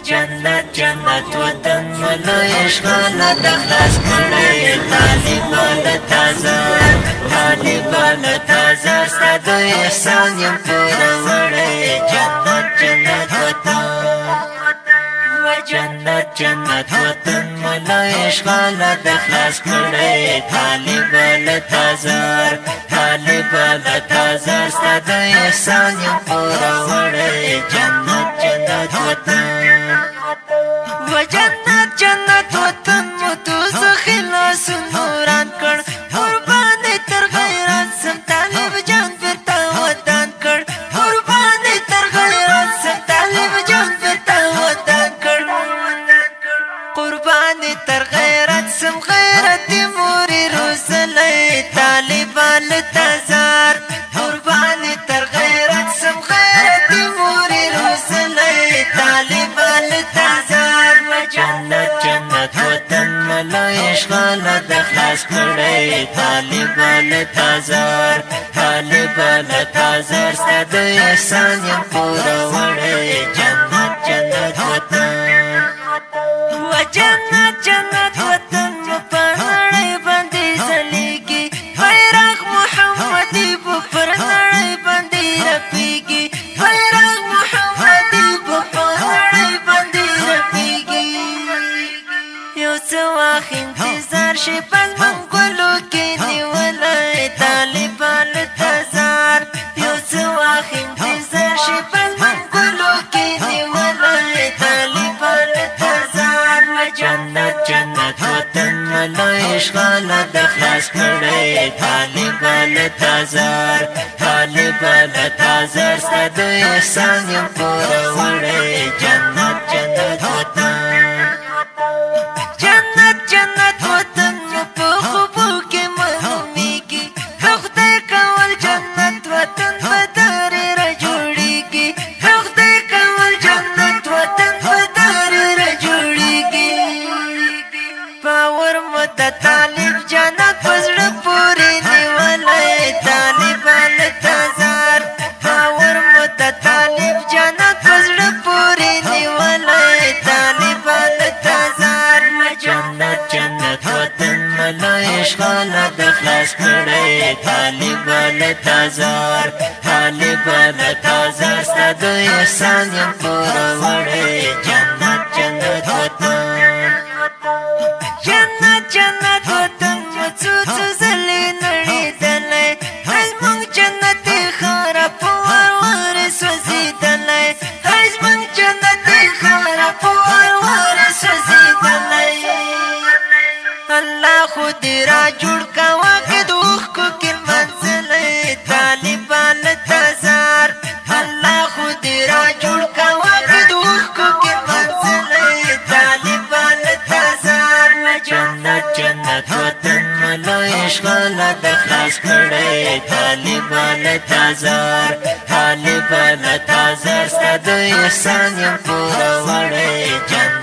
جنت جنت وطن ملو اشغال دخلاص کړی طالبان تازار طالبان تازار ستا د احسان یم پوره وړی جنت جنت وطن جنت جنت وطن ملو اشغال دخلاص کړی طالبان تازار طالبان تازار ستا د احسان یم پوره وړی جنت جنت وطن جنت جنت وطن مو دوزخ خلاص نوران کړ قربان تر غیرت سم طالب جان فرتا وطن کړ قربان تر غیرت سم طالب جان فرتا وطن کړ قربان تر غیرت سم غیرت موري رسل طالبان تزار قربان تر غیرت سم غیرت موري رسل طالبان تزار جنت جنت وطن ملو اشغال دخلاص کړی طالبان تازار طالبان تازار ستا د احسان یم پوره وړی جنت جنت وطن جنت جنت وطن مو په نړۍ باندې ځلیږي بیرغ محمدي به پر نړۍ باندې رپیږي بیرغ محمدي به په نړۍ باندې رپیږي یو څه وخت انتظار شي په منګولو کې نیولی طالبان تزار یو څه وخت انتظار شي په منګولو کې نیولی طالبان تزار جنت جنت وطن ملو اشغال دخلاص کړی طالبان تازار طالبان تازار ستا د احسان یم پوره وړی جنت جنت وطن جنت جنت وطن مو په خوبو کې معلومیږي خدای کول جنت وطن په دارې را جوړیږي خدای کول جنت وطن په دارې را جوړیږي باور مو د طالب جنت په زړه پورې نیولی طالبان تزار باور مو د طالب جنت په زړه پورې نیولی طالبان تزار جنت جنت وطن ملو اشغال دخلاص کړی طالبان تازار طالبان تازار ستا د احسان یم پوره وړی جنت جنت وطن جنت جنت وطن مو څو څو ځلې نړېدلی زموږ جنتي ښاره په وار وار سوځېدلی زموږ جنتي ښاره په وار وار سوځېدلی الله خو دې را جوړ کوه که د اوښکو کې لمنځلی طالبان تزار الله خو دې را جوړ کوه که د اوښکو کې لمنځلی طالبان تزار جنت جنت وطن ملو اشغال دخلاص کړی طالبان تازار طالبان تازار ستا د احسان یم پوره وړی جنت